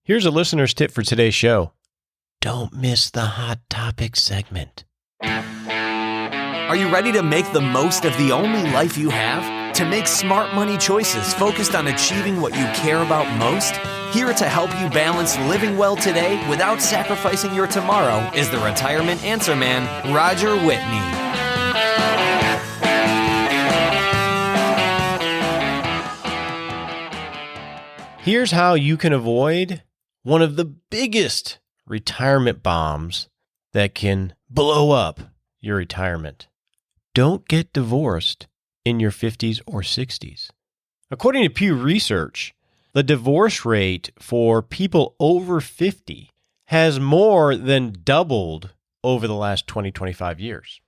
Here's a listener's tip for today's show. Don't miss the Hot Topic segment. Are you ready to make the most of the only life you have? To make smart money choices focused on achieving what you care about most? Here to help you balance living well today without sacrificing your tomorrow is the Retirement Answer Man, Roger Whitney. Here's how you can avoid one of the biggest retirement bombs that can blow up your retirement. Don't get divorced in your 50s or 60s. According to Pew Research, the divorce rate for people over 50 has more than doubled over the last 25 years.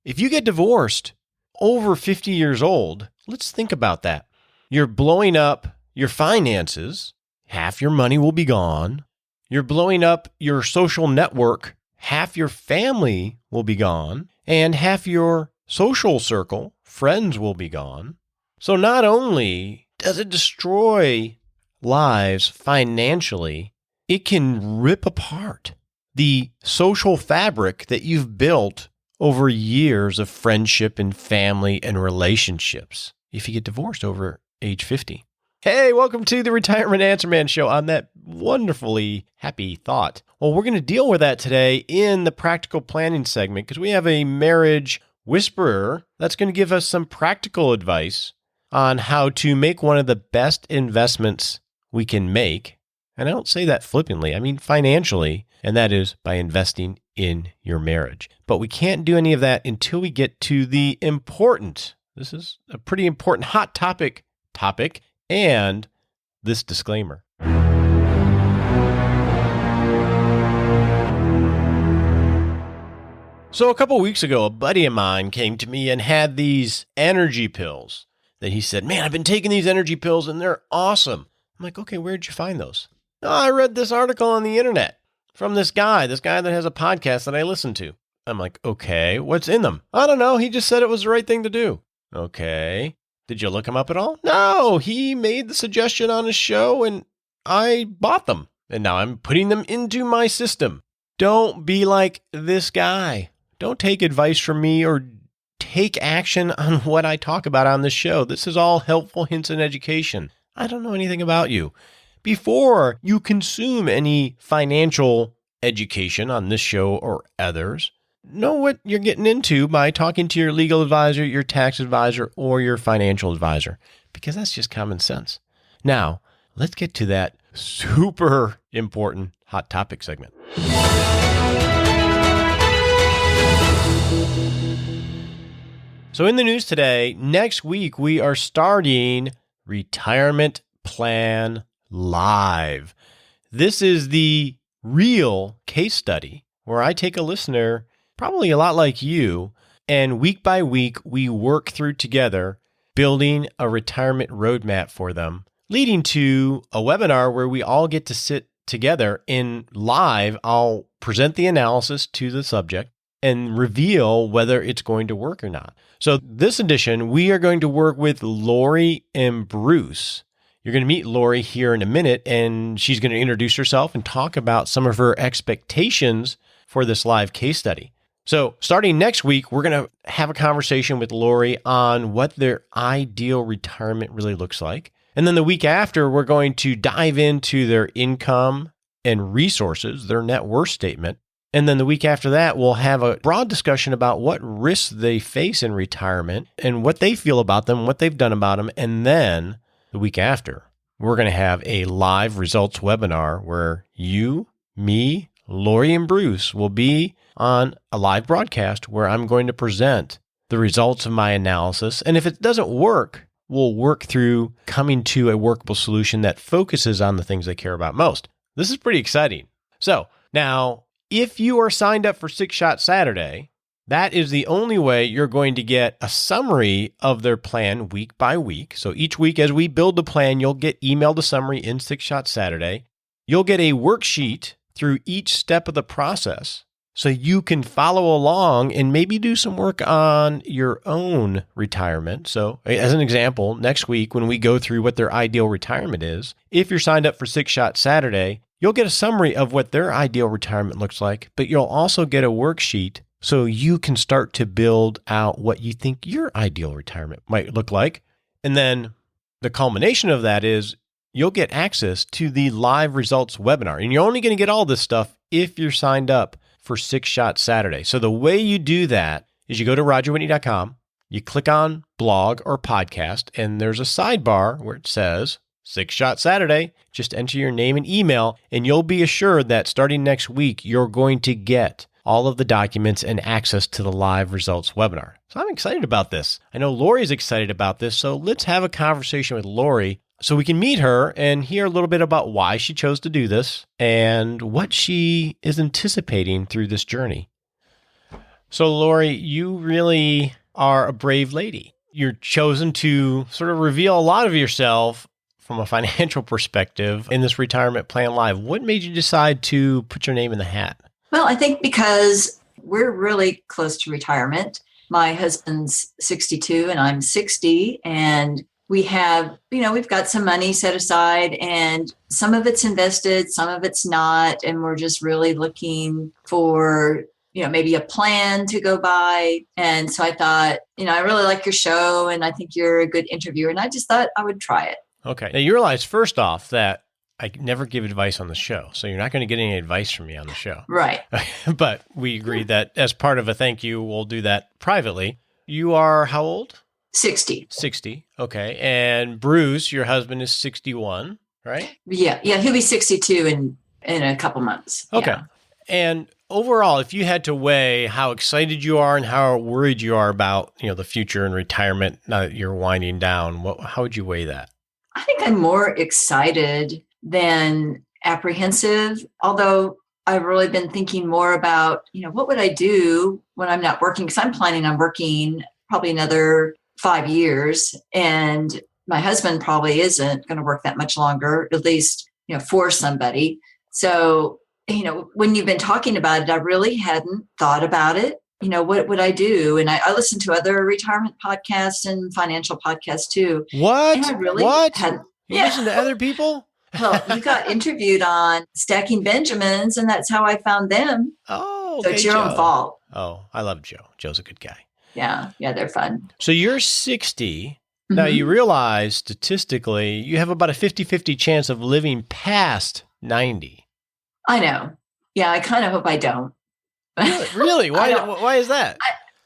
If you get divorced over 50 years old, let's think about that. You're blowing up your finances. Half your money will be gone. You're blowing up your social network. Half your family will be gone. And half your social circle, friends, will be gone. So not only does it destroy lives financially, it can rip apart the social fabric that you've built over years of friendship and family and relationships if you get divorced over age 50. Hey, welcome to the Retirement Answer Man Show on that wonderfully happy thought. Well, we're going to deal with that today in the practical planning segment because we have a marriage whisperer that's going to give us some practical advice on how to make one of the best investments we can make. And I don't say that flippantly, I mean financially, and that is by investing in your marriage. But we can't do any of that until we get to the important, this is a pretty important hot topic, and this disclaimer. So a couple weeks ago, a buddy of mine came to me and had these energy pills that he said, man, I've been taking these energy pills and they're awesome. I'm like, okay, where'd you find those? Oh, I read this article on the internet from this guy that has a podcast that I listen to. I'm like, okay, what's in them? I don't know. He just said it was the right thing to do. Okay. Did you look him up at all? No, he made the suggestion on his show and I bought them. And now I'm putting them into my system. Don't be like this guy. Don't take advice from me or take action on what I talk about on this show. This is all helpful hints and education. I don't know anything about you. Before you consume any financial education on this show or others, know what you're getting into by talking to your legal advisor, your tax advisor, or your financial advisor, because that's just common sense. Now, let's get to that super important hot topic segment. So in the news today, next week we are starting Retirement Plan Live. This is the real case study where I take a listener, probably a lot like you, and week by week we work through together building a retirement roadmap for them, leading to a webinar where we all get to sit together in live. I'll present the analysis to the subject and reveal whether it's going to work or not. So this edition, we are going to work with Lori and Bruce. You're going to meet Lori here in a minute, and she's going to introduce herself and talk about some of her expectations for this live case study. So starting next week, we're going to have a conversation with Lori on what their ideal retirement really looks like. And then the week after, we're going to dive into their income and resources, their net worth statement. And then the week after that, we'll have a broad discussion about what risks they face in retirement and what they feel about them, what they've done about them. And then the week after, we're going to have a live results webinar where you, me, Lori, and Bruce will be on a live broadcast where I'm going to present the results of my analysis. And if it doesn't work, we'll work through coming to a workable solution that focuses on the things they care about most. This is pretty exciting. So now, if you are signed up for Six Shot Saturday, that is the only way you're going to get a summary of their plan week by week. So each week as we build the plan, you'll get emailed a summary in Six Shot Saturday. You'll get a worksheet through each step of the process so you can follow along and maybe do some work on your own retirement. So as an example, next week when we go through what their ideal retirement is, if you're signed up for Six Shot Saturday, You'll get a summary of what their ideal retirement looks like, but you'll also get a worksheet so you can start to build out what you think your ideal retirement might look like. And then the culmination of that is you'll get access to the live results webinar. And you're only going to get all this stuff if you're signed up for 6 Shot Saturday. So the way you do that is you go to rogerwhitney.com, you click on blog or podcast, and there's a sidebar where it says 6 Shot Saturday. Just enter your name and email, and you'll be assured that starting next week, you're going to get all of the documents and access to the live results webinar. So I'm excited about this. I know Lori's excited about this, so let's have a conversation with Lori so we can meet her and hear a little bit about why she chose to do this and what she is anticipating through this journey. So Lori, you really are a brave lady. You're chosen to sort of reveal a lot of yourself from a financial perspective in this Retirement Plan Live. What made you decide to put your name in the hat? Well, I think because we're really close to retirement. My husband's 62 and I'm 60, and we have, we've got some money set aside, and some of it's invested, some of it's not. And we're just really looking for, maybe a plan to go by. And so I thought, I really like your show and I think you're a good interviewer. And I just thought I would try it. Okay. Now you realize first off that I never give advice on the show. So you're not going to get any advice from me on the show. Right. But we agreed that as part of a thank you, we'll do that privately. You are how old? 60. 60. Okay. And Bruce, your husband, is 61, right? Yeah. He'll be 62 in a couple months. Okay. Yeah. And overall, if you had to weigh how excited you are and how worried you are about, the future and retirement now that you're winding down, how would you weigh that? I think I'm more excited than apprehensive, although I've really been thinking more about, what would I do when I'm not working? Because I'm planning on working probably another 5 years. And my husband probably isn't going to work that much longer, at least, for somebody. So, when you've been talking about it, I really hadn't thought about it. What would I do? And I listen to other retirement podcasts and financial podcasts too. What? And I really You listen to other people? Well, you got interviewed on Stacking Benjamins, and that's how I found them. Oh, okay, so it's your own fault. Oh, I love Joe. Joe's a good guy. Yeah, they're fun. So you're 60. Now you realize statistically you have about a 50-50 chance of living past 90. I know. Yeah, I kind of hope I don't. Really? Why is that?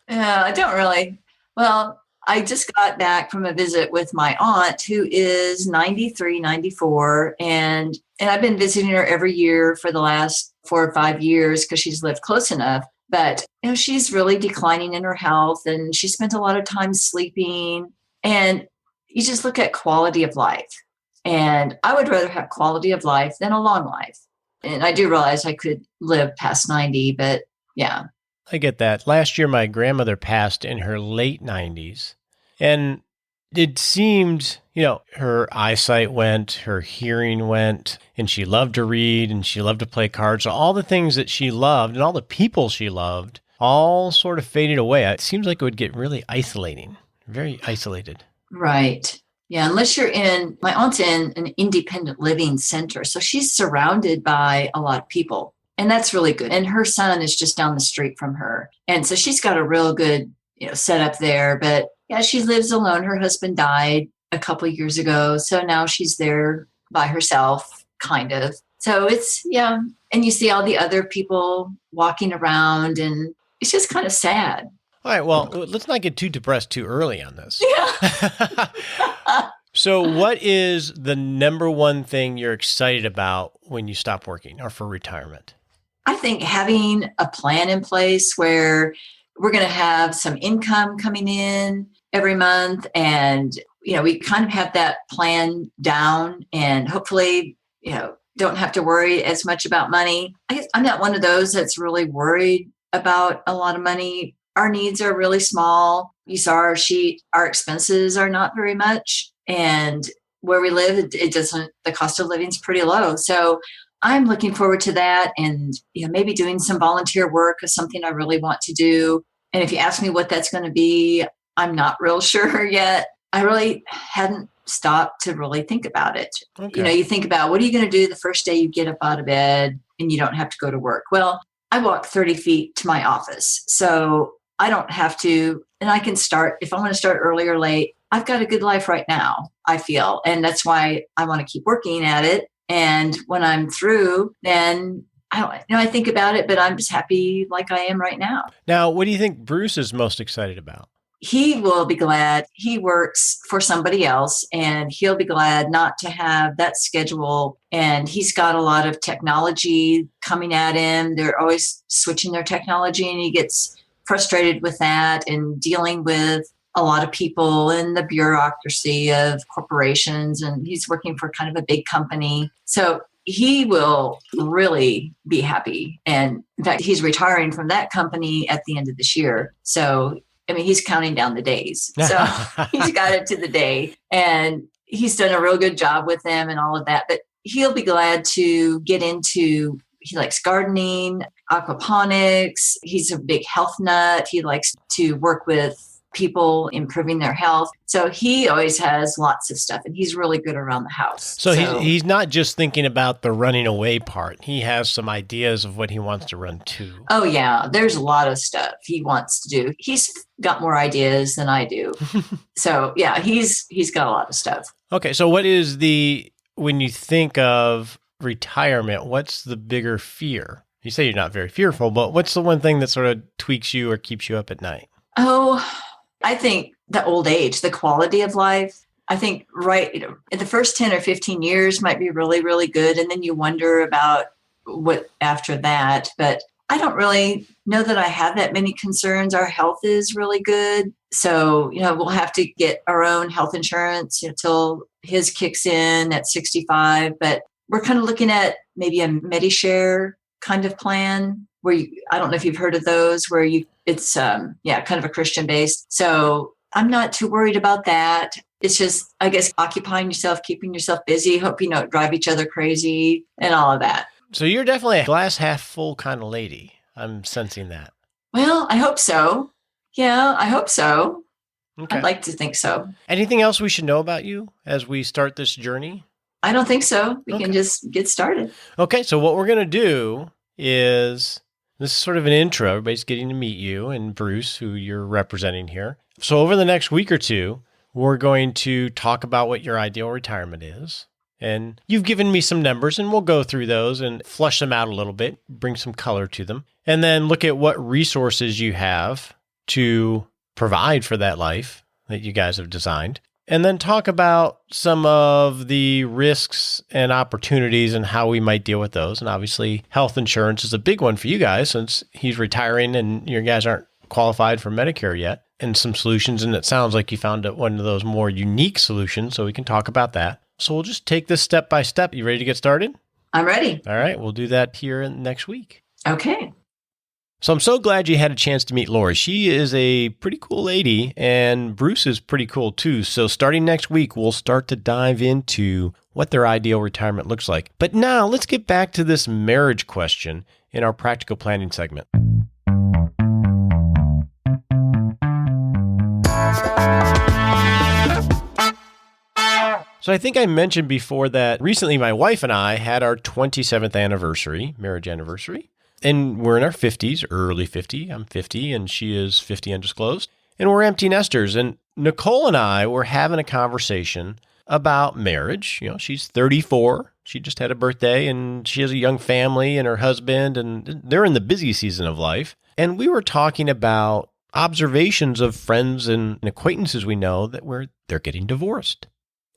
I don't really. Well, I just got back from a visit with my aunt who is 93, 94. And I've been visiting her every year for the last 4 or 5 years because she's lived close enough. But, she's really declining in her health and she spent a lot of time sleeping. And you just look at quality of life. And I would rather have quality of life than a long life. And I do realize I could live past 90, but yeah. I get that. Last year, my grandmother passed in her late 90s. And it seemed, her eyesight went, her hearing went, and she loved to read and she loved to play cards. So all the things that she loved and all the people she loved all sort of faded away. It seems like it would get really isolating, very isolated. Right. Yeah, unless my aunt's in an independent living center. So she's surrounded by a lot of people. And that's really good. And her son is just down the street from her. And so she's got a real good, setup there. But yeah, she lives alone. Her husband died a couple of years ago. So now she's there by herself, kind of. So it's, yeah. And you see all the other people walking around and it's just kind of sad. All right. Well, let's not get too depressed too early on this. Yeah. So what is the number one thing you're excited about when you stop working or for retirement? I think having a plan in place where we're going to have some income coming in every month and, we kind of have that plan down and hopefully, don't have to worry as much about money. I guess I'm not one of those that's really worried about a lot of money. Our needs are really small. You saw our sheet. Our expenses are not very much. And where we live, the cost of living is pretty low. So I'm looking forward to that. And, maybe doing some volunteer work is something I really want to do. And if you ask me what that's going to be, I'm not real sure yet. I really hadn't stop to really think about it. Okay. You think about what are you going to do the first day you get up out of bed and you don't have to go to work. Well, I walk 30 feet to my office, so I don't have to, and I can start, if I want to start early or late, I've got a good life right now, I feel. And that's why I want to keep working at it. And when I'm through, then I think about it, but I'm just happy like I am right now. Now, what do you think Bruce is most excited about? He will be glad. He works for somebody else, and he'll be glad not to have that schedule. And he's got a lot of technology coming at him. They're always switching their technology, and he gets frustrated with that and dealing with a lot of people and the bureaucracy of corporations. And he's working for kind of a big company. So he will really be happy. And in fact, he's retiring from that company at the end of this year. So he's counting down the days. So he's got it to the day, and he's done a real good job with them and all of that. But he'll be glad to get into, he likes gardening, aquaponics. He's a big health nut. He likes to work with people improving their health. So he always has lots of stuff, and he's really good around the house. So he's not just thinking about the running away part. He has some ideas of what he wants to run to. Oh, yeah. There's a lot of stuff he wants to do. He's got more ideas than I do. So, yeah, he's got a lot of stuff. Okay. So when you think of retirement, what's the bigger fear? You say you're not very fearful, but what's the one thing that sort of tweaks you or keeps you up at night? Oh, I think the old age, the quality of life. I think in the first 10 or 15 years might be really, really good. And then you wonder about what after that. But I don't really know that I have that many concerns. Our health is really good. So, we'll have to get our own health insurance until his kicks in at 65. But we're kind of looking at maybe a MediShare kind of plan where I don't know if you've heard of those, where it's kind of a Christian based. So I'm not too worried about that. It's just, I guess, occupying yourself, keeping yourself busy, hope you don't drive each other crazy and all of that. So you're definitely a glass half full kind of lady. I'm sensing that. Well, I hope so. Yeah, I hope so. Okay. I'd like to think so. Anything else we should know about you as we start this journey? I don't think so. We can just get started. Okay, so what we're going to do is, this is sort of an intro. Everybody's getting to meet you and Bruce, who you're representing here. So over the next week or two, we're going to talk about what your ideal retirement is. And you've given me some numbers, and we'll go through those and flush them out a little bit, bring some color to them, and then look at what resources you have to provide for that life that you guys have designed. And then talk about some of the risks and opportunities and how we might deal with those. And obviously, health insurance is a big one for you guys since he's retiring and you guys aren't qualified for Medicare yet. And some solutions, and it sounds like you found one of those more unique solutions, so we can talk about that. So we'll just take this step by step. You ready to get started? I'm ready. All right, we'll do that here next week. Okay. So I'm so glad you had a chance to meet Lori. She is a pretty cool lady, and Bruce is pretty cool too. So starting next week, we'll start to dive into what their ideal retirement looks like. But now let's get back to this marriage question in our practical planning segment. So I think I mentioned before that recently my wife and I had our 27th anniversary, marriage anniversary. And we're in our 50s, early 50. I'm 50 and she is 50 undisclosed. And we're empty nesters. And Nicole and I were having a conversation about marriage. She's 34. She just had a birthday and she has a young family and her husband, and they're in the busy season of life. And we were talking about observations of friends and acquaintances we know that they're getting divorced.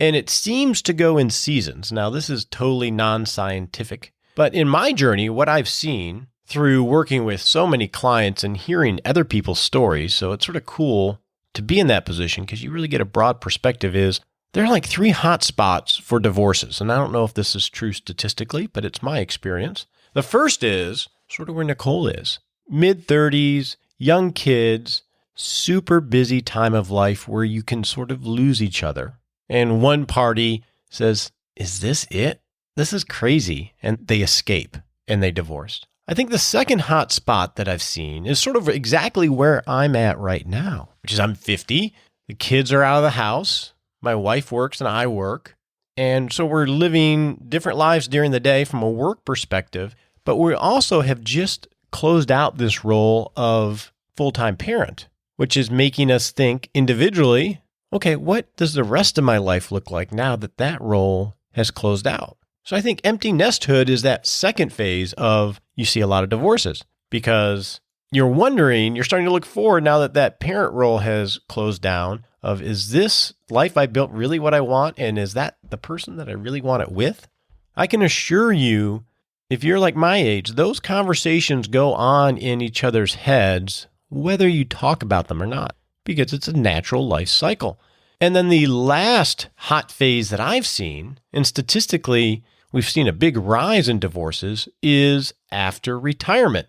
And it seems to go in seasons. Now, this is totally non-scientific. But in my journey, what I've seen through working with so many clients and hearing other people's stories, so it's sort of cool to be in that position because you really get a broad perspective, is there are like 3 hot spots for divorces. And I don't know if this is true statistically, but it's my experience. The first is sort of where Nicole is. Mid-30s, young kids, super busy time of life where you can sort of lose each other. And one party says, "Is this it? This is crazy." And they escape and they divorced. I think the second hot spot that I've seen is sort of exactly where I'm at right now, which is I'm 50. The kids are out of the house. My wife works and I work. And so we're living different lives during the day from a work perspective, but we also have just closed out this role of full-time parent, which is making us think individually, okay, what does the rest of my life look like now that that role has closed out? So I think empty nesthood is that second phase of you see a lot of divorces because you're wondering, you're starting to look forward now that that parent role has closed down of, is this life I built really what I want? And is that the person that I really want it with? I can assure you, if you're like my age, those conversations go on in each other's heads, whether you talk about them or not, because it's a natural life cycle. And then the last hot phase that I've seen, and statistically, we've seen a big rise in divorces, is after retirement.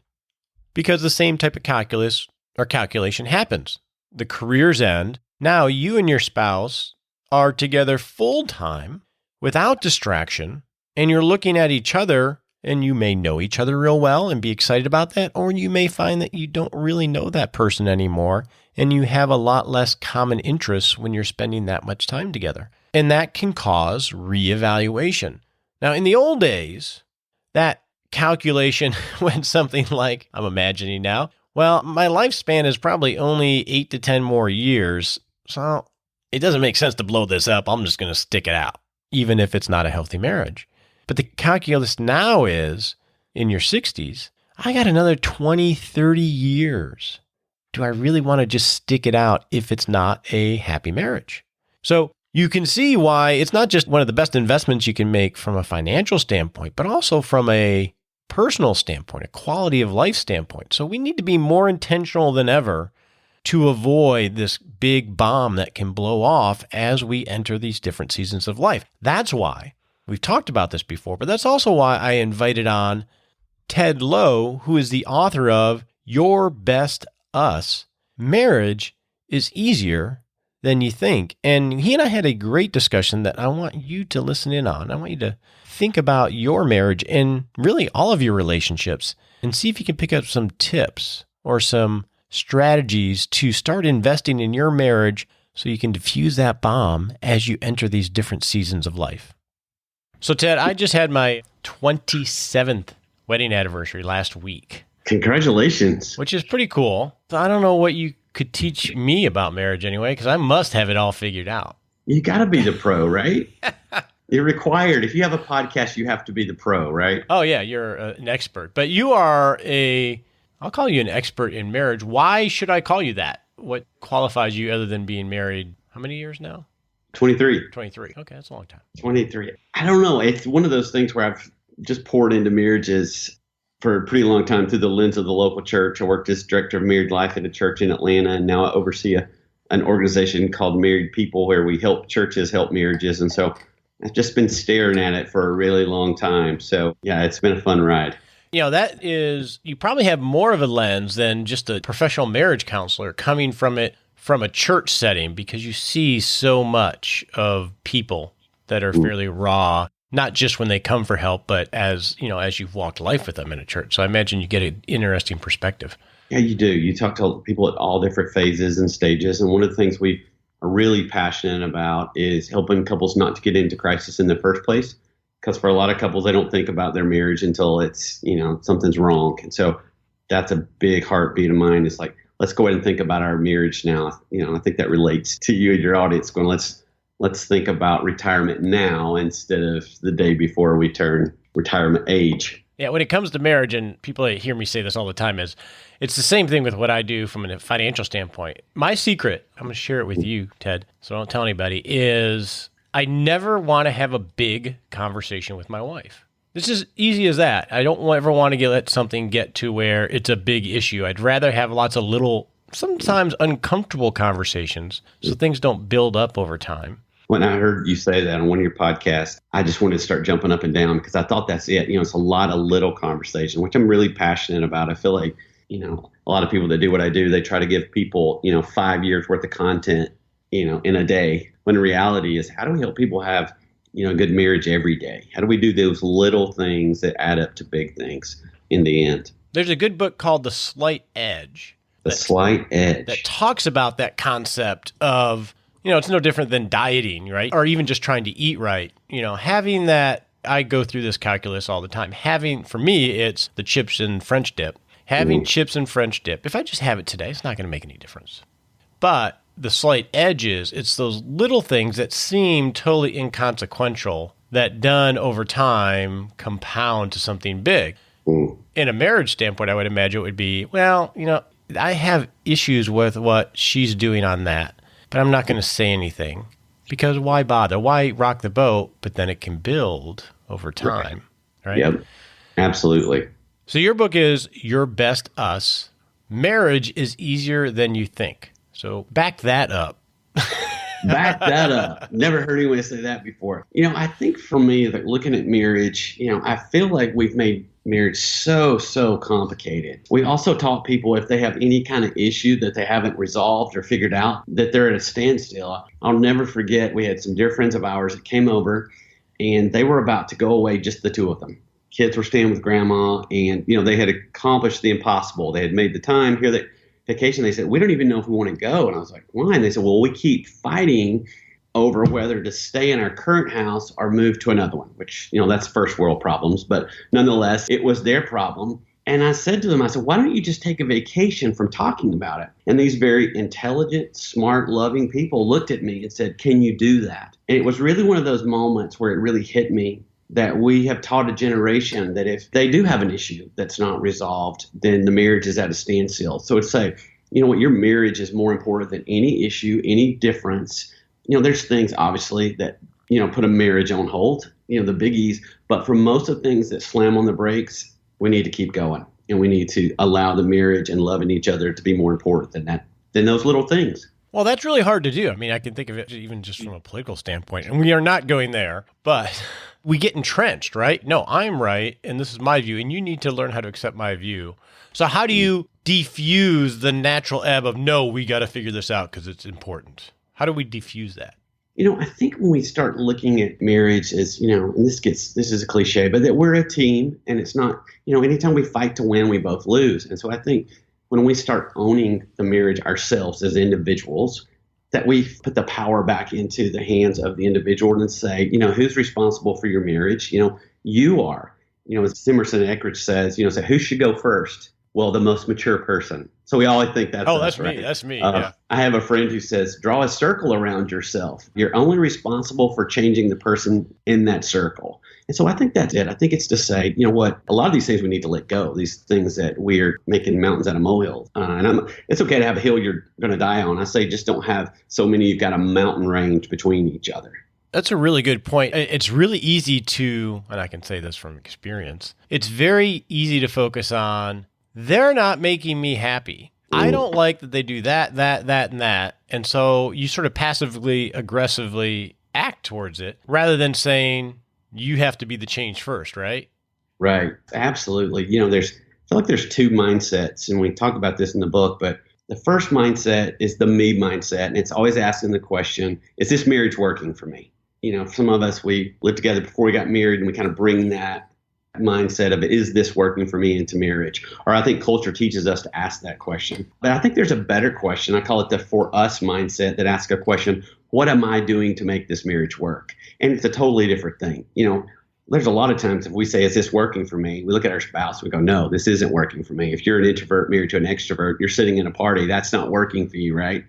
Because the same type of calculus or calculation happens. The careers end. Now you and your spouse are together full time without distraction, and you're looking at each other, and you may know each other real well and be excited about that, or you may find that you don't really know that person anymore, and you have a lot less common interests when you're spending that much time together. And that can cause reevaluation. Now, in the old days, that calculation went something like, I'm imagining now, well, my lifespan is probably only 8 to 10 more years, so it doesn't make sense to blow this up. I'm just going to stick it out, even if it's not a healthy marriage. But the calculus now is, in your 60s, I got another 20, 30 years. Do I really want to just stick it out if it's not a happy marriage? So you can see why it's not just one of the best investments you can make from a financial standpoint, but also from a personal standpoint, a quality of life standpoint. So we need to be more intentional than ever to avoid this big bomb that can blow off as we enter these different seasons of life. That's why we've talked about this before, but that's also why I invited on Ted Lowe, who is the author of Your Best Us. Marriage is easier than you think. And he and I had a great discussion that I want you to listen in on. I want you to think about your marriage and really all of your relationships and see if you can pick up some tips or some strategies to start investing in your marriage so you can diffuse that bomb as you enter these different seasons of life. So Ted, I just had my 27th wedding anniversary last week. Congratulations. Which is pretty cool. So I don't know what you could teach me about marriage anyway, because I must have it all figured out. You got to be the pro, right? You're required. If you have a podcast, you have to be the pro, right? Oh, yeah, you're an expert. But you are I'll call you an expert in marriage. Why should I call you that? What qualifies you other than being married? How many years now? 23. 23. Okay, that's a long time. 23. I don't know. It's one of those things where I've just poured into marriages for a pretty long time through the lens of the local church. I worked as director of married life at a church in Atlanta, and now I oversee an organization called Married People where we help churches help marriages. And so I've just been staring at it for a really long time. So yeah, it's been a fun ride. You know, that is, you probably have more of a lens than just a professional marriage counselor coming from it from a church setting, because you see so much of people that are fairly raw, not just when they come for help, but as you've walked life with them in a church. So I imagine you get an interesting perspective. Yeah, you do. You talk to people at all different phases and stages. And one of the things we are really passionate about is helping couples not to get into crisis in the first place. Because for a lot of couples, they don't think about their marriage until it's, something's wrong. And so that's a big heartbeat of mine. It's like, let's go ahead and think about our marriage now. I think that relates to you and your audience going, let's think about retirement now instead of the day before we turn retirement age. Yeah, when it comes to marriage, and people hear me say this all the time, is it's the same thing with what I do from a financial standpoint. My secret, I'm going to share it with you, Ted, so don't tell anybody, is I never want to have a big conversation with my wife. It's as easy as that. I don't ever want to let something get to where it's a big issue. I'd rather have lots of little, sometimes uncomfortable conversations so things don't build up over time. When I heard you say that on one of your podcasts, I just wanted to start jumping up and down because I thought that's it. It's a lot of little conversation, which I'm really passionate about. I feel like, a lot of people that do what I do, they try to give people, 5 years worth of content, in a day. When the reality is, how do we help people have, a good marriage every day? How do we do those little things that add up to big things in the end? There's a good book called The Slight Edge. The Slight Edge. That talks about that concept of It's no different than dieting, right? Or even just trying to eat right. Having that, I go through this calculus all the time. For me, it's the chips and French dip. Having chips and French dip, if I just have it today, it's not going to make any difference. But the slight edges, it's those little things that seem totally inconsequential that done over time compound to something big. In a marriage standpoint, I would imagine it would be, I have issues with what she's doing on that, but I'm not going to say anything because why bother? Why rock the boat? But then it can build over time, right? Yep, absolutely. So your book is Your Best Us. Marriage is easier than you think. So back that up. Back that up. Never heard anyone say that before. I think for me, that looking at marriage, I feel like we've made marriage so complicated. We also taught people if they have any kind of issue that they haven't resolved or figured out, that they're at a standstill. I'll never forget, we had some dear friends of ours that came over and they were about to go away, just the two of them. Kids were staying with grandma and, they had accomplished the impossible. They had made the time here that vacation. They said, we don't even know if we want to go. And I was like, why? And they said, well, we keep fighting over whether to stay in our current house or move to another one, which, that's first world problems. But nonetheless, it was their problem. And I said to them, I said, why don't you just take a vacation from talking about it? And these very intelligent, smart, loving people looked at me and said, can you do that? And it was really one of those moments where it really hit me that we have taught a generation that if they do have an issue that's not resolved, then the marriage is at a standstill. So it's say, your marriage is more important than any issue, any difference. There's things obviously that, put a marriage on hold, the biggies. But for most of the things that slam on the brakes, we need to keep going. And we need to allow the marriage and loving each other to be more important than those little things. Well, that's really hard to do. I mean, I can think of it even just from a political standpoint. And we are not going there, but we get entrenched, right? No, I'm right, and this is my view, and you need to learn how to accept my view. So how do you defuse the natural ebb of, no, we got to figure this out because it's important? How do we defuse that? I think when we start looking at marriage as, and this is a cliche, but that we're a team and it's not, anytime we fight to win, we both lose. And so I think when we start owning the marriage ourselves as individuals, that we put the power back into the hands of the individual and say, who's responsible for your marriage? You are. As Simerson Eckridge says, say, who should go first? Well, the most mature person. So we always think that's us, that's right? me. That's me. Yeah. I have a friend who says, draw a circle around yourself. You're only responsible for changing the person in that circle. And so I think that's it. I think it's to say, what, a lot of these things we need to let go, these things that we're making mountains out of molehills. It's okay to have a hill you're going to die on. I say just don't have so many you've got a mountain range between each other. That's a really good point. It's really easy to, and I can say this from experience, it's very easy to focus on, they're not making me happy. I don't like that they do that, and that. And so you sort of passively, aggressively act towards it rather than saying you have to be the change first, right? Right. Absolutely. I feel like there's two mindsets, and we talk about this in the book, but the first mindset is the me mindset. And it's always asking the question, is this marriage working for me? Some of us, we lived together before we got married and we kind of bring that mindset of, is this working for me into marriage? Or I think culture teaches us to ask that question. But I think there's a better question. I call it the for us mindset that asks a question, what am I doing to make this marriage work? And it's a totally different thing. There's a lot of times if we say, is this working for me? We look at our spouse, we go, no, this isn't working for me. If you're an introvert married to an extrovert, you're sitting in a party, that's not working for you, right?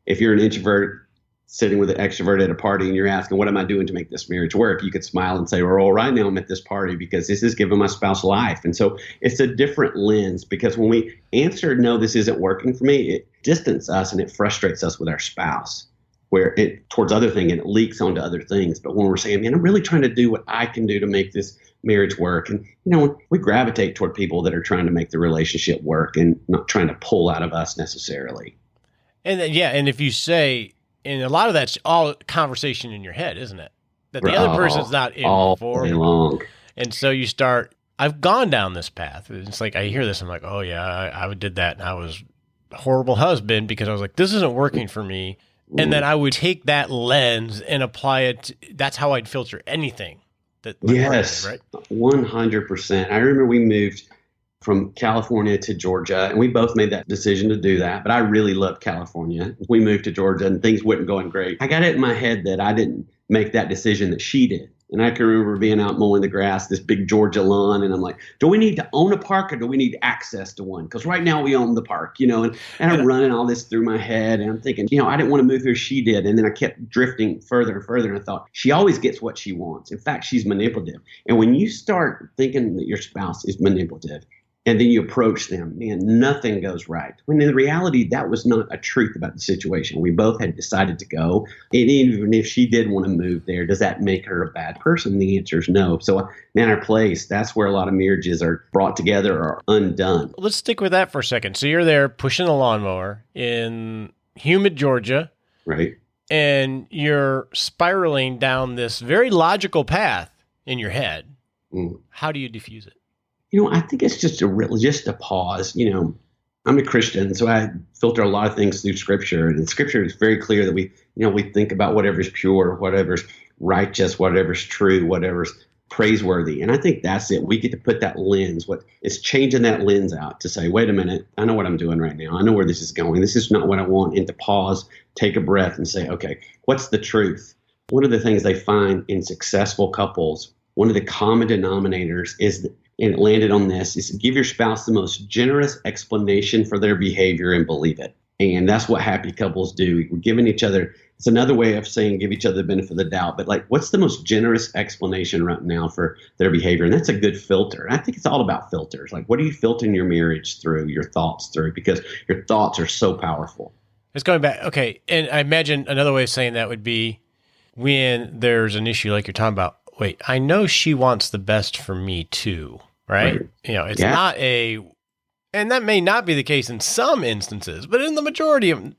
If you're an introvert sitting with an extrovert at a party and you're asking, what am I doing to make this marriage work? You could smile and say, well, right now I'm at this party because this is giving my spouse life. And so it's a different lens, because when we answer, no, this isn't working for me, it distances us and it frustrates us with our spouse, where it towards other things and it leaks onto other things. But when we're saying, man, I'm really trying to do what I can do to make this marriage work. And, we gravitate toward people that are trying to make the relationship work and not trying to pull out of us necessarily. And and if you say, and a lot of that's all conversation in your head, isn't it? That the other person's not informed. Long. And so you start, I've gone down this path. It's like, I hear this, I'm like, oh yeah, I did that. And I was a horrible husband because I was like, this isn't working for me. And then I would take that lens and apply it. That's how I'd filter anything. Yes, right? 100%. I remember we moved from California to Georgia, and we both made that decision to do that. But I really loved California. We moved to Georgia, and things weren't going great. I got it in my head that I didn't make that decision, that she did. And I can remember being out mowing the grass, this big Georgia lawn, and I'm like, do we need to own a park or do we need access to one? Because right now we own the park, and I'm running all this through my head, and I'm thinking, I didn't want to move here, she did. And then I kept drifting further and further, and I thought, she always gets what she wants. In fact, she's manipulative. And when you start thinking that your spouse is manipulative, and then you approach them, man, nothing goes right. When in reality, that was not a truth about the situation. We both had decided to go. And even if she did want to move there, does that make her a bad person? The answer is no. So in our place, that's where a lot of marriages are brought together or undone. Let's stick with that for a second. So you're there pushing a lawnmower in humid Georgia. Right. And you're spiraling down this very logical path in your head. How do you diffuse it? I think it's just a pause. I'm a Christian, so I filter a lot of things through Scripture, and Scripture is very clear that we think about whatever's pure, whatever's righteous, whatever's true, whatever's praiseworthy, and I think that's it. We get to put that lens. What it's changing that lens out to say, wait a minute, I know what I'm doing right now. I know where this is going. This is not what I want, and to pause, take a breath, and say, okay, what's the truth? One of the things they find in successful couples, one of the common denominators is that, and it landed on this, is give your spouse the most generous explanation for their behavior and believe it. And that's what happy couples do. We're giving each other, it's another way of saying give each other the benefit of the doubt, but what's the most generous explanation right now for their behavior? And that's a good filter. And I think it's all about filters. What are you filtering your marriage through, your thoughts through? Because your thoughts are so powerful. It's going back. Okay. And I imagine another way of saying that would be when there's an issue like you're talking about, wait, I know she wants the best for me too. Right? It's not and that may not be the case in some instances, but in the majority of,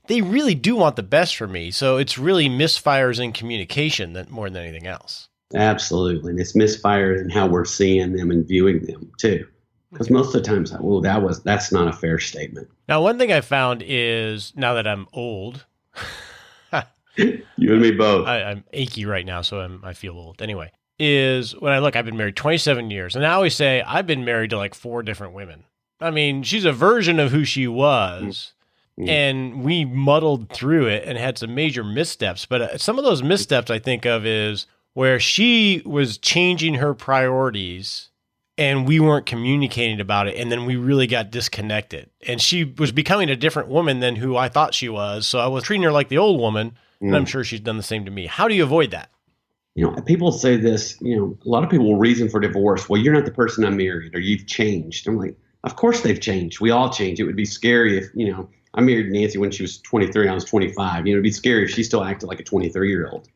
they really do want the best for me. So it's really misfires in communication that more than anything else. Absolutely. And it's misfires in how we're seeing them and viewing them too. Because most of the times, that's not a fair statement. Now, one thing I found is now that I'm old, you and me both. I'm achy right now, so I feel old. Anyway. Is when I look, I've been married 27 years. And I always say I've been married to 4 different women. I mean, she's a version of who she was. And we muddled through it and had some major missteps. But some of those missteps I think of is where she was changing her priorities and we weren't communicating about it. And then we really got disconnected. And she was becoming a different woman than who I thought she was. So I was treating her like the old woman. And I'm sure she's done the same to me. How do you avoid that? People say this, a lot of people will reason for divorce. Well, you're not the person I married or you've changed. I'm like, of course they've changed. We all change. It would be scary if, I married Nancy when she was 23, I was 25. It'd be scary if she still acted like a 23-year-old,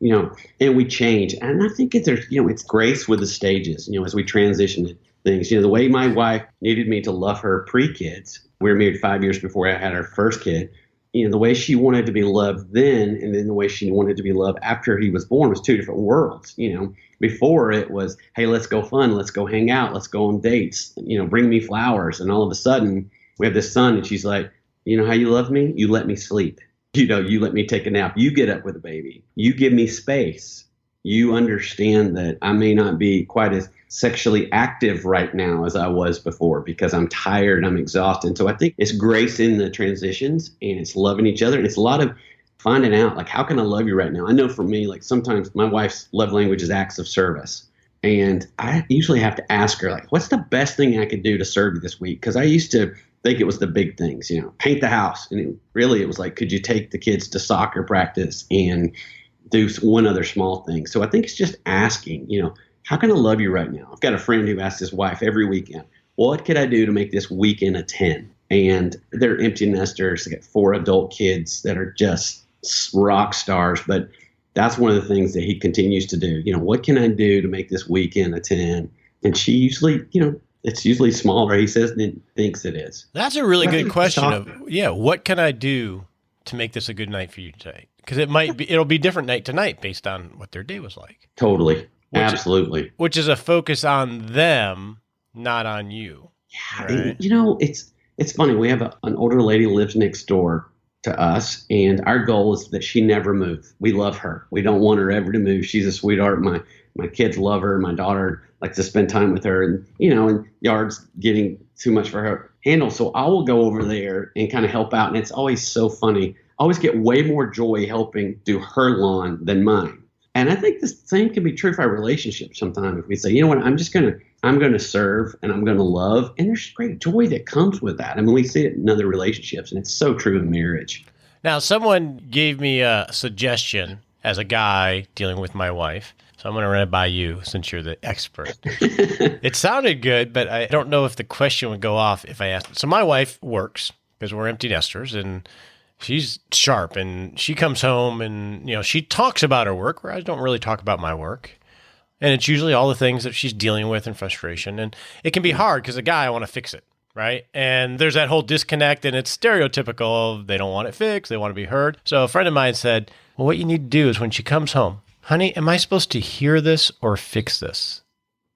and we change. And I think it's grace with the stages, as we transition to things. The way my wife needed me to love her pre-kids, we were married 5 years before I had our first kid. The way she wanted to be loved then and then the way she wanted to be loved after he was born was 2 different worlds. Before it was, hey, let's go fun. Let's go hang out. Let's go on dates. Bring me flowers. And all of a sudden we have this son and she's like, how you love me? You let me sleep. You let me take a nap. You get up with a baby. You give me space. You understand that I may not be quite as sexually active right now as I was before because I'm tired, I'm exhausted. So I think it's grace in the transitions and it's loving each other. And it's a lot of finding out, how can I love you right now? I know for me, sometimes my wife's love language is acts of service. And I usually have to ask her, what's the best thing I could do to serve you this week? Because I used to think it was the big things, paint the house. And it was could you take the kids to soccer practice and do one other small thing? So I think it's just asking, how can I love you right now? I've got a friend who asks his wife every weekend, what could I do to make this weekend a 10? And they're empty nesters. They got 4 adult kids that are just rock stars. But that's one of the things that he continues to do. What can I do to make this weekend a 10? And she usually, it's usually smaller, he says, than thinks it is. That's a really good question what can I do to make this a good night for you today? Because it'll be different night to night based on what their day was like. Totally. Absolutely. Which is a focus on them, not on you. Yeah. Right? It's funny. We have an older lady who lives next door to us, and our goal is that she never move. We love her. We don't want her ever to move. She's a sweetheart. My kids love her. My daughter like to spend time with her, and yard's getting too much for her handle. So I will go over there and kind of help out. And it's always so funny. I always get way more joy helping do her lawn than mine. And I think the same can be true for our relationship sometimes. If we say, you know what, I'm going to serve and I'm going to love. And there's great joy that comes with that. I mean, we see it in other relationships, and it's so true in marriage. Now, someone gave me a suggestion as a guy dealing with my wife. So I'm going to run it by you since you're the expert. It sounded good, but I don't know if the question would go off if I asked. So my wife works because we're empty nesters, and she's sharp, and she comes home and, she talks about her work, where I don't really talk about my work. And it's usually all the things that she's dealing with and frustration. And it can be hard because a guy, I want to fix it, right? And there's that whole disconnect, and it's stereotypical of they don't want it fixed, they want to be heard. So a friend of mine said, well, what you need to do is when she comes home, honey, am I supposed to hear this or fix this?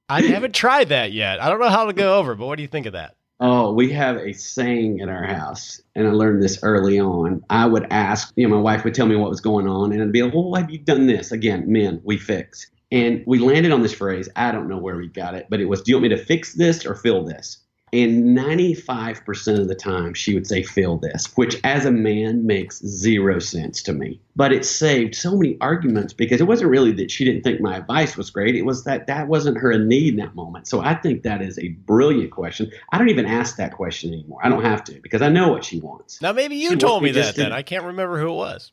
I haven't tried that yet. I don't know how to go over, but what do you think of that? Oh, we have a saying in our house, and I learned this early on. I would ask, my wife would tell me what was going on, and I'd be like, well, why have you done this? Again, men, we fix. And we landed on this phrase. I don't know where we got it, but it was, do you want me to fix this or fill this? And 95% of the time, she would say, fill this, which as a man makes zero sense to me. But it saved so many arguments because it wasn't really that she didn't think my advice was great. It was that wasn't her need in that moment. So I think that is a brilliant question. I don't even ask that question anymore. I don't have to because I know what she wants. Now, maybe you told me that then. I can't remember who it was.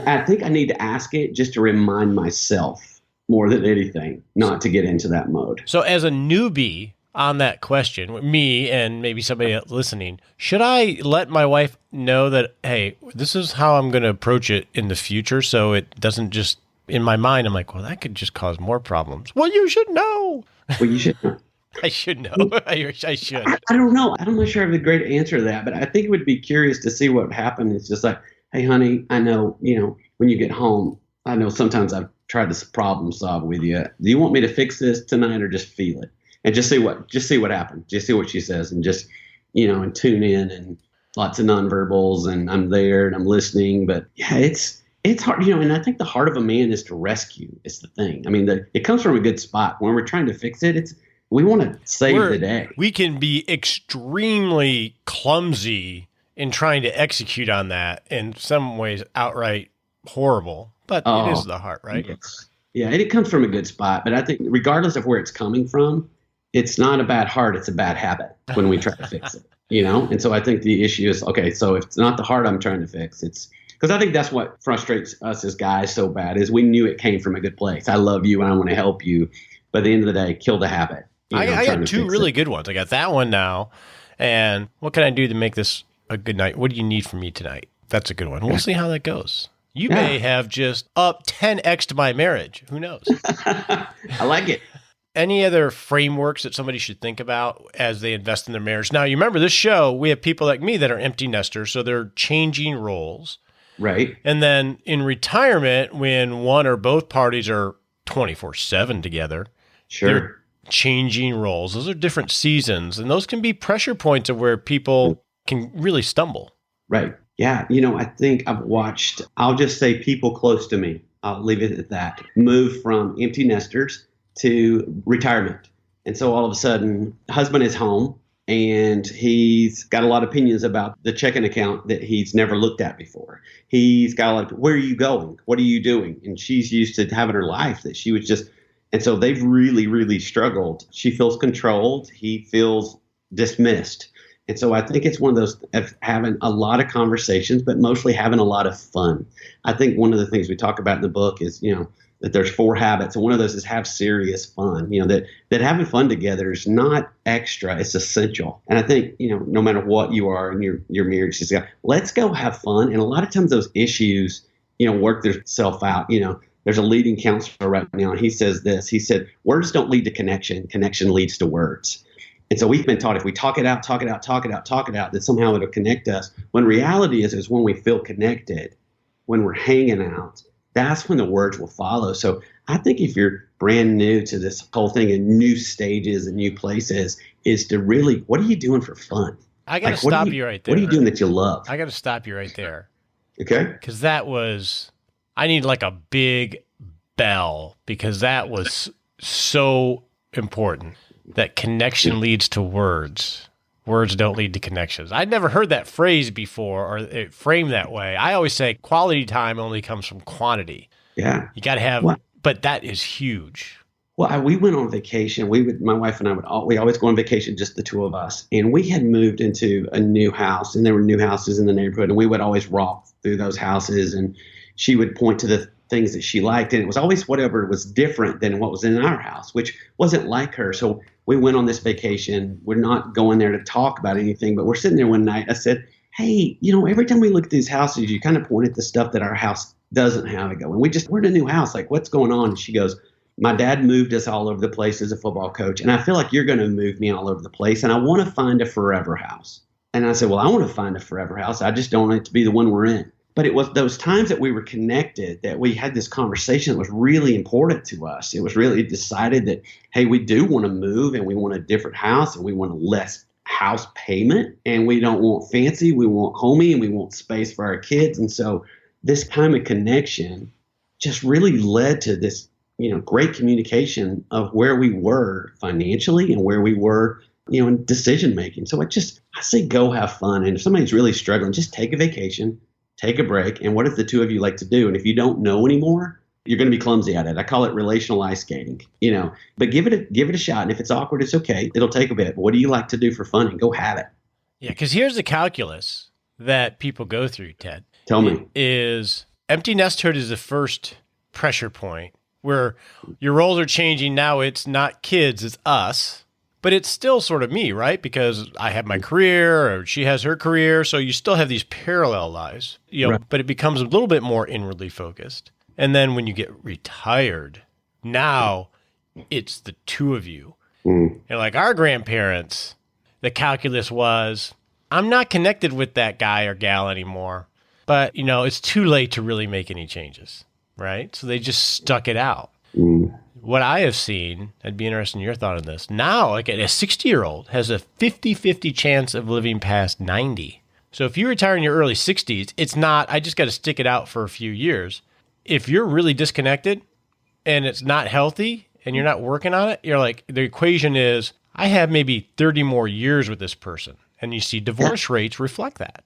I think I need to ask it just to remind myself more than anything, not to get into that mode. So as a newbie on that question, me and maybe somebody else listening, should I let my wife know that, hey, this is how I'm going to approach it in the future so it doesn't just, in my mind, I'm like, well, that could just cause more problems. Well, you should know. Well, you should know. I should know. I should. I don't know. I'm not sure I have a great answer to that, but I think it would be curious to see what would happen. It's just like, hey, honey, I know, when you get home, I know sometimes I've tried to problem solve with you. Do you want me to fix this tonight or just feel it? And just see what happens. Just see what she says, and just, and tune in, and lots of nonverbals, and I'm there and I'm listening. But yeah, it's hard, and I think the heart of a man is to rescue. It's the thing. I mean, it comes from a good spot. When we're trying to fix it, we want to save the day. We can be extremely clumsy in trying to execute on that. In some ways, outright horrible. But it is the heart, right? Yes. Yeah, it comes from a good spot. But I think regardless of where it's coming from, it's not a bad heart, it's a bad habit when we try to fix it, And so I think the issue is, okay, so if it's not the heart I'm trying to fix, it's because I think that's what frustrates us as guys so bad is we knew it came from a good place. I love you and I want to help you. But at the end of the day, kill the habit. I got two really good ones. I got that one now. And what can I do to make this a good night? What do you need from me tonight? That's a good one. We'll see how that goes. You may have just up 10x to my marriage. Who knows? I like it. Any other frameworks that somebody should think about as they invest in their marriage? Now, you remember this show, we have people like me that are empty nesters, so they're changing roles. Right. And then in retirement, when one or both parties are 24/7 together, they're changing roles. Those are different seasons, and those can be pressure points of where people can really stumble. Right. Yeah. I think I'll just say people close to me, I'll leave it at that, move from empty nesters to retirement. And so all of a sudden, husband is home and he's got a lot of opinions about the checking account that he's never looked at before. He's got a lot of, where are you going? What are you doing? And she's used to having her life that she was just, and so they've really, really struggled. She feels controlled. He feels dismissed. And so I think it's one of those of having a lot of conversations, but mostly having a lot of fun. I think one of the things we talk about in the book is, that there's 4 habits. And one of those is have serious fun, that having fun together is not extra, it's essential. And I think, no matter what you are in your marriage, just let's go have fun. And a lot of times those issues, work themselves out. There's a leading counselor right now, and he says this. He said, words don't lead to connection. Connection leads to words. And so we've been taught if we talk it out, that somehow it'll connect us. When reality is when we feel connected, when we're hanging out, that's when the words will follow. So I think if you're brand new to this whole thing and new stages and new places, is to really, what are you doing for fun? I got to stop you right there. What are you doing that you love? I got to stop you right there. Okay. Because I need like a big bell because that was so important, that connection leads to words. Words don't lead to connections. I'd never heard that phrase before or it framed that way. I always say quality time only comes from quantity. Yeah. You got to have, but that is huge. Well, we went on vacation. My wife and I we always go on vacation, just the two of us. And we had moved into a new house, and there were new houses in the neighborhood, and we would always walk through those houses, and she would point to the things that she liked, and it was always whatever was different than what was in our house, which wasn't like her. So we went on this vacation. We're not going there to talk about anything, but we're sitting there one night. I said, hey, every time we look at these houses, you kind of point at the stuff that our house doesn't have. I go, and we're in a new house. Like, what's going on? And she goes, my dad moved us all over the place as a football coach, and I feel like you're going to move me all over the place, and I want to find a forever house. And I said, well, I want to find a forever house. I just don't want it to be the one we're in. But it was those times that we were connected that we had this conversation that was really important to us. It was really decided that, hey, we do want to move, and we want a different house, and we want a less house payment, and we don't want fancy. We want homey, and we want space for our kids. And so this time of connection just really led to this great communication of where we were financially and where we were, in decision making. So I say go have fun. And if somebody's really struggling, just take a vacation, take a break. And what if the two of you like to do? And if you don't know anymore, you're going to be clumsy at it. I call it relational ice skating, but give it a shot. And if it's awkward, it's okay. It'll take a bit. But what do you like to do for fun? And go have it. Yeah. Because here's the calculus that people go through, Ted. Tell me. Is empty nesthood is the first pressure point, where your roles are changing. Now it's not kids, it's us, but it's still sort of me, right? Because I have my career or she has her career. So you still have these parallel lives, right. But it becomes a little bit more inwardly focused. And then when you get retired, now it's the two of you. And like our grandparents, the calculus was, I'm not connected with that guy or gal anymore, but it's too late to really make any changes. Right? So they just stuck it out. What I have seen, I'd be interested in your thought on this. Now, like a 60-year-old has a 50-50 chance of living past 90. So if you retire in your early 60s, it's not, I just got to stick it out for a few years. If you're really disconnected and it's not healthy and you're not working on it, you're like, the equation is, I have maybe 30 more years with this person. And you see divorce rates reflect that.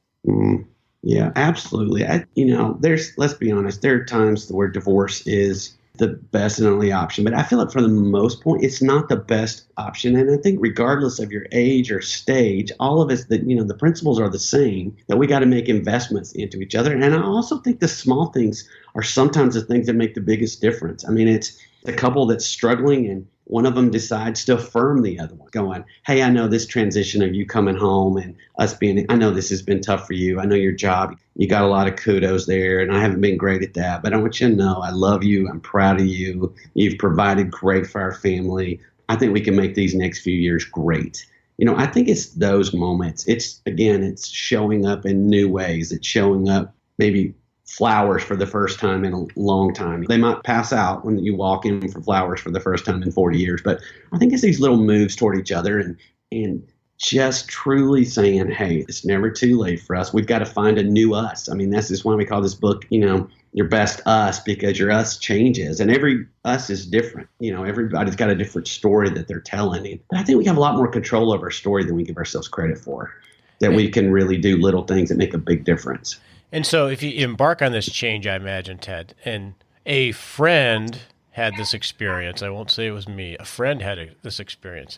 Yeah, absolutely. Let's be honest, there are times where divorce is the best and only option, but I feel like for the most part, it's not the best option. And I think regardless of your age or stage, all of us, the principles are the same, that we got to make investments into each other. And I also think the small things are sometimes the things that make the biggest difference. I mean, it's a couple that's struggling and one of them decides to affirm the other one, going, hey, I know this transition of you coming home and I know this has been tough for you. I know your job, you got a lot of kudos there, and I haven't been great at that. But I want you to know I love you. I'm proud of you. You've provided great for our family. I think we can make these next few years great. I think it's those moments. It's showing up in new ways. It's showing up maybe flowers for the first time in a long time. They might pass out when you walk in for flowers for the first time in 40 years. But I think it's these little moves toward each other and just truly saying, hey, it's never too late for us. We've got to find a new us. I mean, this is why we call this book, Your Best Us, because your us changes and every us is different. Everybody's got a different story that they're telling. But I think we have a lot more control over our story than we give ourselves credit for, that we can really do little things that make a big difference. And so if you embark on this change, I imagine, Ted, and a friend had this experience, I won't say it was me, a friend had this experience,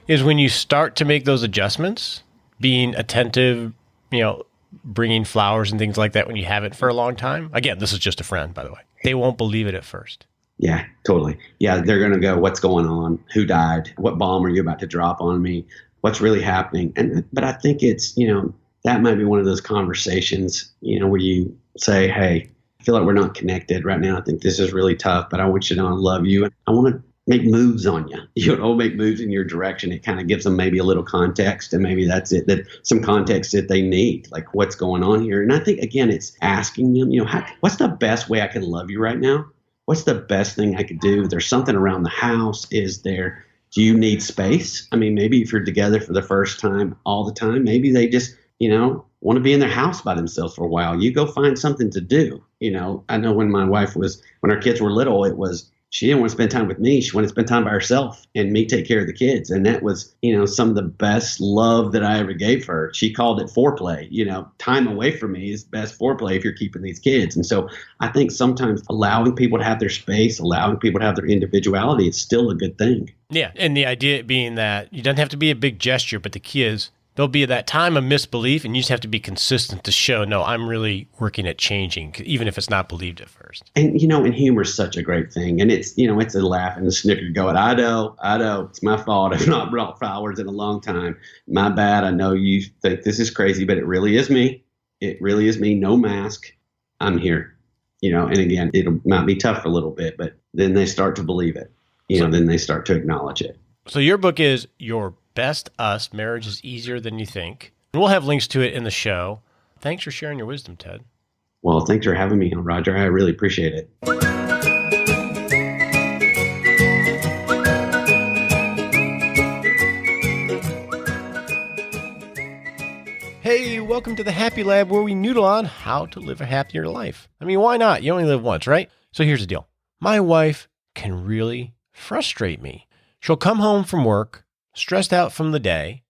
is when you start to make those adjustments, being attentive, bringing flowers and things like that when you haven't for a long time. Again, this is just a friend, by the way. They won't believe it at first. Yeah, totally. Yeah, they're going to go, what's going on? Who died? What bomb are you about to drop on me? What's really happening? But I think it's, that might be one of those conversations, where you say, hey, I feel like we're not connected right now. I think this is really tough, but I want you to know I love you. And I want to make moves on you. Make moves in your direction. It kind of gives them maybe a little context, and maybe that's it, that some context that they need, like what's going on here. And I think, again, it's asking them, what's the best way I can love you right now? What's the best thing I could do? There's something around the house. Do you need space? I mean, maybe if you're together for the first time all the time, maybe they just, want to be in their house by themselves for a while. You go find something to do. I know when our kids were little, it was, she didn't want to spend time with me. She wanted to spend time by herself and me take care of the kids. And that was, some of the best love that I ever gave her. She called it foreplay. Time away from me is best foreplay if you're keeping these kids. And so I think sometimes allowing people to have their space, allowing people to have their individuality is still a good thing. Yeah. And the idea being that you don't have to be a big gesture, but the key is there'll be that time of misbelief, and you just have to be consistent to show, no, I'm really working at changing, even if it's not believed at first. And, and humor is such a great thing. And it's, it's a laugh and a snicker going, I know, it's my fault. I've not brought flowers in a long time. My bad. I know you think this is crazy, but it really is me. It really is me. No mask. I'm here. And again, it might be tough for a little bit, but then they start to believe it. Then they start to acknowledge it. So your book is Your Best Us, Marriage is Easier Than You Think. And we'll have links to it in the show. Thanks for sharing your wisdom, Ted. Well, thanks for having me, Roger. I really appreciate it. Hey, welcome to the Happy Lab, where we noodle on how to live a happier life. I mean, why not? You only live once, right? So here's the deal. My wife can really frustrate me. She'll come home from work, stressed out from the day,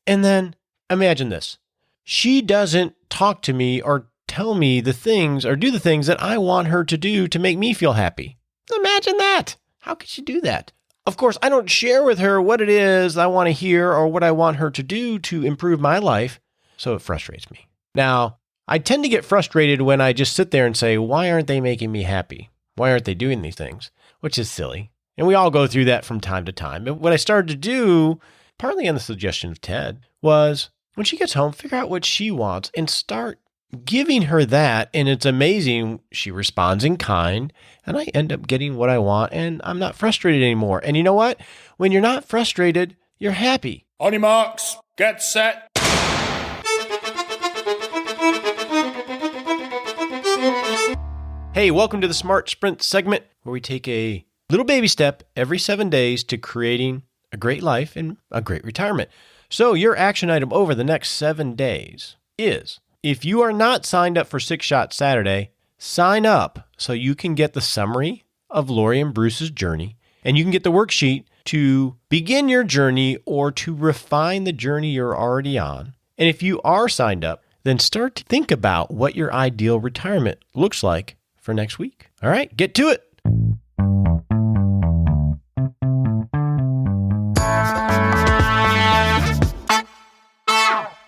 and then imagine this. She doesn't talk to me or tell me the things or do the things that I want her to do to make me feel happy. Imagine that. How could she do that? Of course, I don't share with her what it is I want to hear or what I want her to do to improve my life, so it frustrates me. Now, I tend to get frustrated when I just sit there and say, why aren't they making me happy? Why aren't they doing these things? Which is silly. And we all go through that from time to time. But what I started to do, partly on the suggestion of Ted, was when she gets home, figure out what she wants and start giving her that. And it's amazing. She responds in kind, and I end up getting what I want, and I'm not frustrated anymore. And you know what? When you're not frustrated, you're happy. On your marks, get set. Hey, welcome to the Smart Sprint segment, where we take a little baby step every 7 days to creating a great life and a great retirement. So your action item over the next 7 days is, if you are not signed up for 6 Shot Saturday, sign up so you can get the summary of Lori and Bruce's journey, and you can get the worksheet to begin your journey or to refine the journey you're already on. And if you are signed up, then start to think about what your ideal retirement looks like for next week. All right, get to it.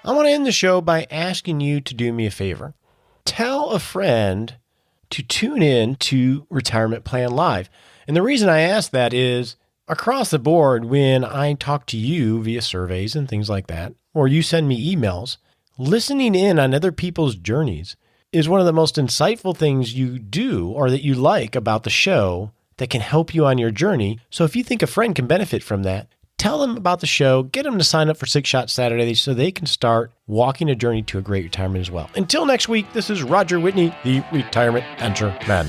I want to end the show by asking you to do me a favor. Tell a friend to tune in to Retirement Plan Live. And the reason I ask that is across the board, when I talk to you via surveys and things like that, or you send me emails, listening in on other people's journeys is one of the most insightful things you do or that you like about the show that can help you on your journey. So if you think a friend can benefit from that, tell them about the show, get them to sign up for 6 Shot Saturday so they can start walking a journey to a great retirement as well. Until next week, this is Roger Whitney, the Retirement Answer Man.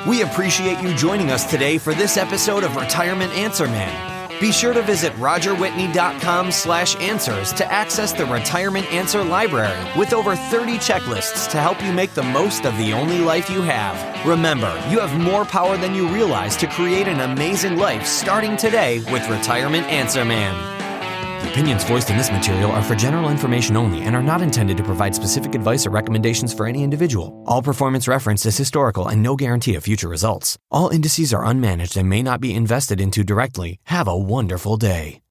We appreciate you joining us today for this episode of Retirement Answer Man. Be sure to visit rogerwhitney.com/answers to access the Retirement Answer Library with over 30 checklists to help you make the most of the only life you have. Remember, you have more power than you realize to create an amazing life starting today with Retirement Answer Man. The opinions voiced in this material are for general information only and are not intended to provide specific advice or recommendations for any individual. All performance referenced is historical and no guarantee of future results. All indices are unmanaged and may not be invested into directly. Have a wonderful day.